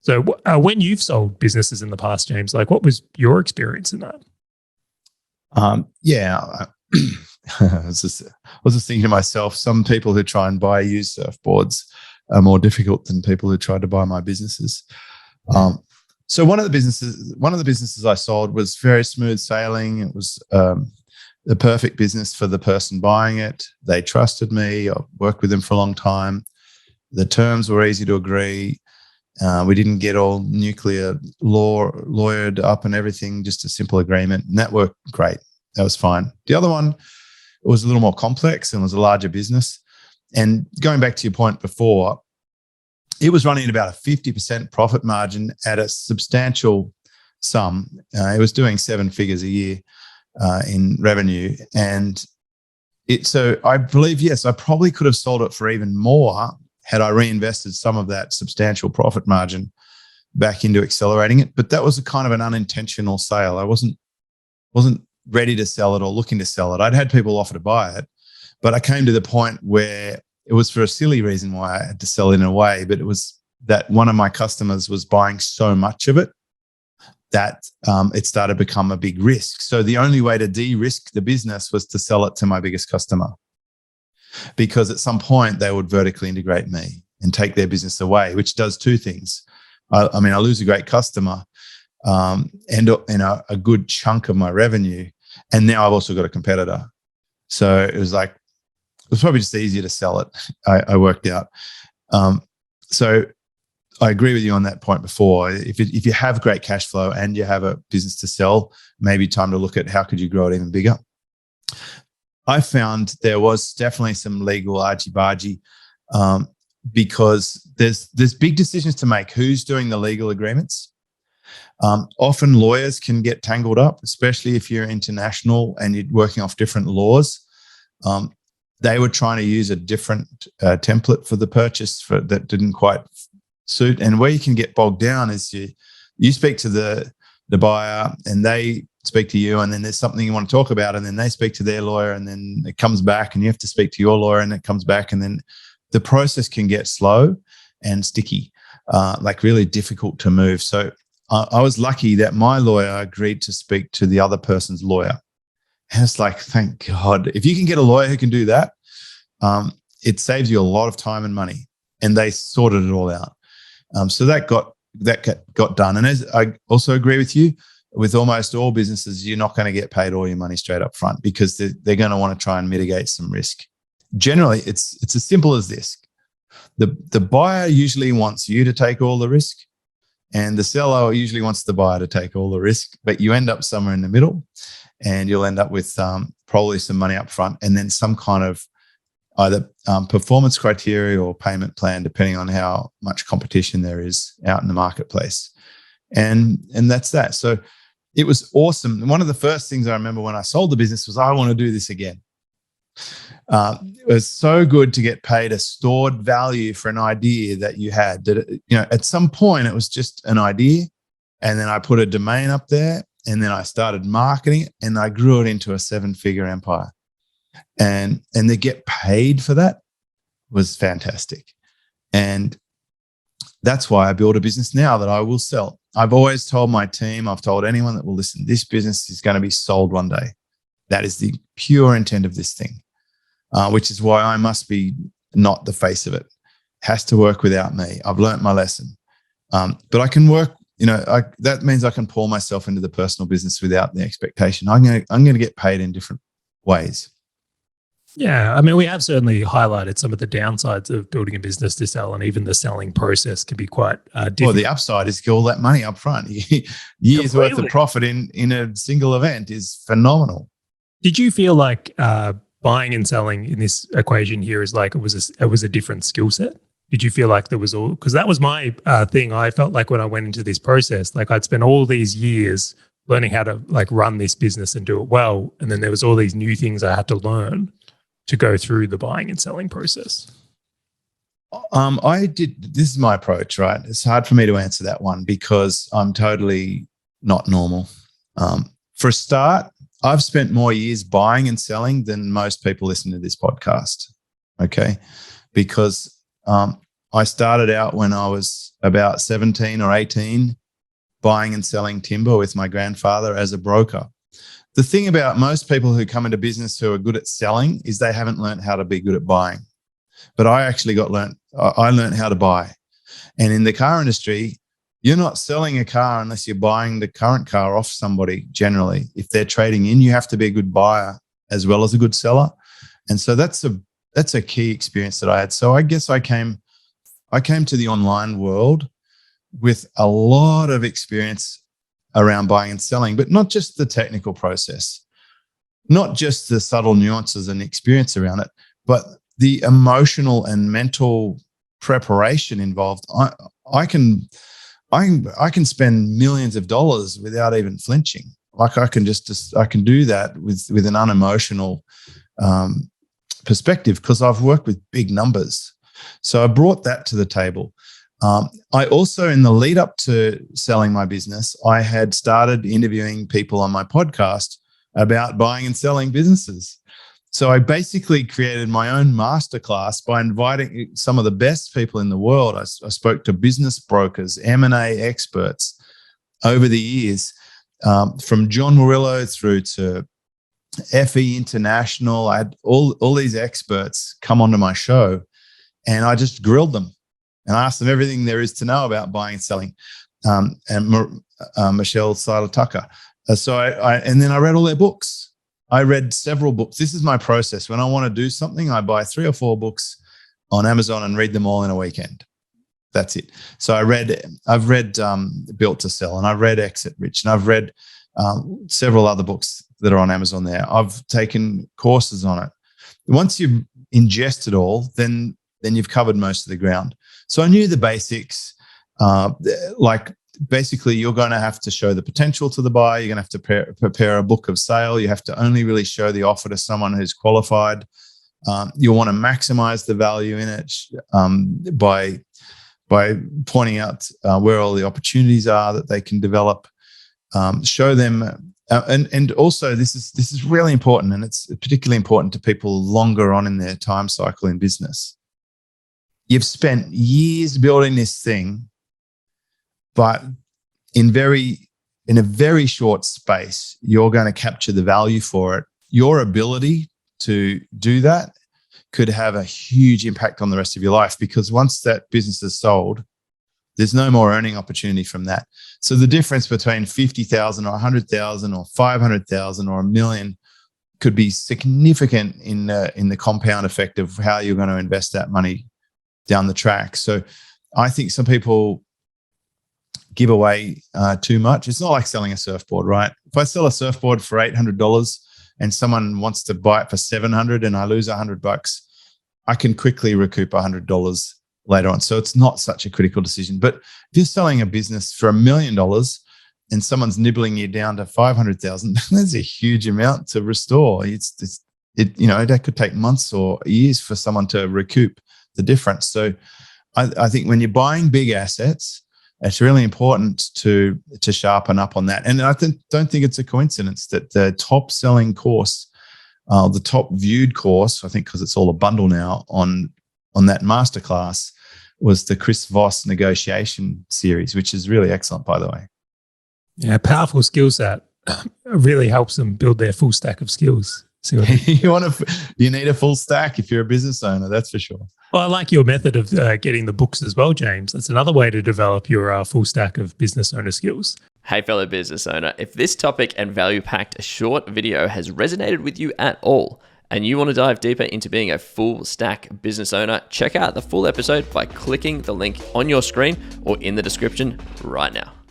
So when you've sold businesses in the past, James, like what was your experience in that? Yeah, I was just thinking to myself, some people who try and buy used surfboards are more difficult than people who try to buy my businesses. So one of the businesses I sold was very smooth sailing. It was the perfect business for the person buying it. They trusted me. I worked with them for a long time. The terms were easy to agree. We didn't get all nuclear lawyered up and everything, just a simple agreement. And that worked great. That was fine. The other one was a little more complex and was a larger business. And going back to your point before, it was running at about a 50% profit margin at a substantial sum. It was doing 7 figures a year in revenue. And so I believe, yes, I probably could have sold it for even more had I reinvested some of that substantial profit margin back into accelerating it. But that was a kind of an unintentional sale. I wasn't ready to sell it or looking to sell it. I'd had people offer to buy it, but I came to the point where it was for a silly reason why I had to sell it in a way, but it was that one of my customers was buying so much of it that it started to become a big risk. So the only way to de-risk the business was to sell it to my biggest customer, because at some point they would vertically integrate me and take their business away, which does 2 things. I lose a great customer and a good chunk of my revenue, and now I've also got a competitor. So it was probably just easier to sell it. I worked out. So I agree with you on that point before. If you have great cash flow and you have a business to sell, maybe time to look at how could you grow it even bigger. I found there was definitely some legal argy-bargy because there's big decisions to make. Who's doing the legal agreements? Often lawyers can get tangled up, especially if you're international and you're working off different laws. They were trying to use a different template for the purchase that didn't quite suit. And where you can get bogged down is you speak to the buyer and they speak to you, and then there's something you want to talk about, and then they speak to their lawyer, and then it comes back and you have to speak to your lawyer, and it comes back, and then the process can get slow and sticky, like really difficult to move. So I was lucky that my lawyer agreed to speak to the other person's lawyer. And it's like, thank God. If you can get a lawyer who can do that, it saves you a lot of time and money. And they sorted it all out. So that got done. And as I also agree with you, with almost all businesses, you're not going to get paid all your money straight up front, because they're going to want to try and mitigate some risk. Generally, it's as simple as this. The buyer usually wants you to take all the risk, and the seller usually wants the buyer to take all the risk, but you end up somewhere in the middle, and you'll end up with probably some money up front and then some kind of either performance criteria or payment plan, depending on how much competition there is out in the marketplace. And that's that. So it was awesome. One of the first things I remember when I sold the business was, I want to do this again. It was so good to get paid a stored value for an idea that you had. That at some point it was just an idea, and then I put a domain up there, and then I started marketing it, and I grew it into a 7-figure empire. And they get paid for that was fantastic. And that's why I build a business now that I will sell. I've always told my team, I've told anyone that will listen, this business is going to be sold one day. That is the pure intent of this thing, which is why I must be not the face of it. It has to work without me. I've learnt my lesson. But I can work, that means I can pour myself into the personal business without the expectation. I'm going to get paid in different ways. Yeah, I mean, we have certainly highlighted some of the downsides of building a business to sell, and even the selling process can be quite difficult. Well, the upside is all that money up front. Years worth of profit in a single event is phenomenal. Did you feel like buying and selling in this equation here is like it was a different skill set? Did you feel like there was all, because that was my thing. I felt like when I went into this process, like I'd spent all these years learning how to like run this business and do it well, and then there was all these new things I had to learn to go through the buying and selling process. This is my approach, right? It's hard for me to answer that one because I'm totally not normal. For a start, I've spent more years buying and selling than most people listening to this podcast. Okay. Because I started out when I was about 17 or 18, buying and selling timber with my grandfather as a broker. The thing about most people who come into business who are good at selling is they haven't learned how to be good at buying. But I actually I learned how to buy. And in the car industry, you're not selling a car unless you're buying the current car off somebody generally. If they're trading in, you have to be a good buyer as well as a good seller. And so that's a key experience that I had. So I guess I came to the online world with a lot of experience around buying and selling, but not just the technical process, not just the subtle nuances and experience around it, but the emotional and mental preparation involved. I can spend millions of dollars without even flinching. Like I can do that with an unemotional perspective because I've worked with big numbers. So I brought that to the table. I also, in the lead up to selling my business, I had started interviewing people on my podcast about buying and selling businesses. So I basically created my own masterclass by inviting some of the best people in the world. I spoke to business brokers, M&A experts over the years, from John Murillo through to FE International. I had all these experts come onto my show, and I just grilled them and asked them everything there is to know about buying and selling. Michelle Seiler Tucker. And then I read all their books. I read several books. This is my process. When I want to do something, I buy 3 or 4 books on Amazon and read them all in a weekend. That's it. So I've read Built to Sell, and I've read Exit Rich, and I've read several other books that are on Amazon there. I've taken courses on it. Once you've ingested all, then you've covered most of the ground. So I knew the basics, like basically you're going to have to show the potential to the buyer. You're going to have to prepare a book of sale. You have to only really show the offer to someone who's qualified. You'll want to maximize the value in it by pointing out where all the opportunities are that they can develop. Show them, and also this is really important, and it's particularly important to people longer on in their time cycle in business. You've spent years building this thing, but in a very short space, you're going to capture the value for it. Your ability to do that could have a huge impact on the rest of your life, because once that business is sold, there's no more earning opportunity from that. So the difference between 50,000 or 100,000 or 500,000 or $1 million could be significant in the compound effect of how you're going to invest that money down the track. So I think some people give away too much. It's not like selling a surfboard, right? If I sell a surfboard for $800 and someone wants to buy it for $700 and I lose $100, I can quickly recoup $100 later on. So it's not such a critical decision. But if you're selling a business for $1 million and someone's nibbling you down to 500,000, that's a huge amount to restore. That could take months or years for someone to recoup the difference. So I think when you're buying big assets, it's really important to sharpen up on that. And I don't think it's a coincidence that the top selling course, the top viewed course, I think because it's all a bundle now on that masterclass, was the Chris Voss negotiation series, which is really excellent, by the way. Yeah, powerful skill set. Really helps them build their full stack of skills. You need a full stack if you're a business owner, that's for sure. Well, I like your method of getting the books as well, James. That's another way to develop your full stack of business owner skills. Hey, fellow business owner, if this topic and value-packed short video has resonated with you at all, and you want to dive deeper into being a full stack business owner, check out the full episode by clicking the link on your screen or in the description right now.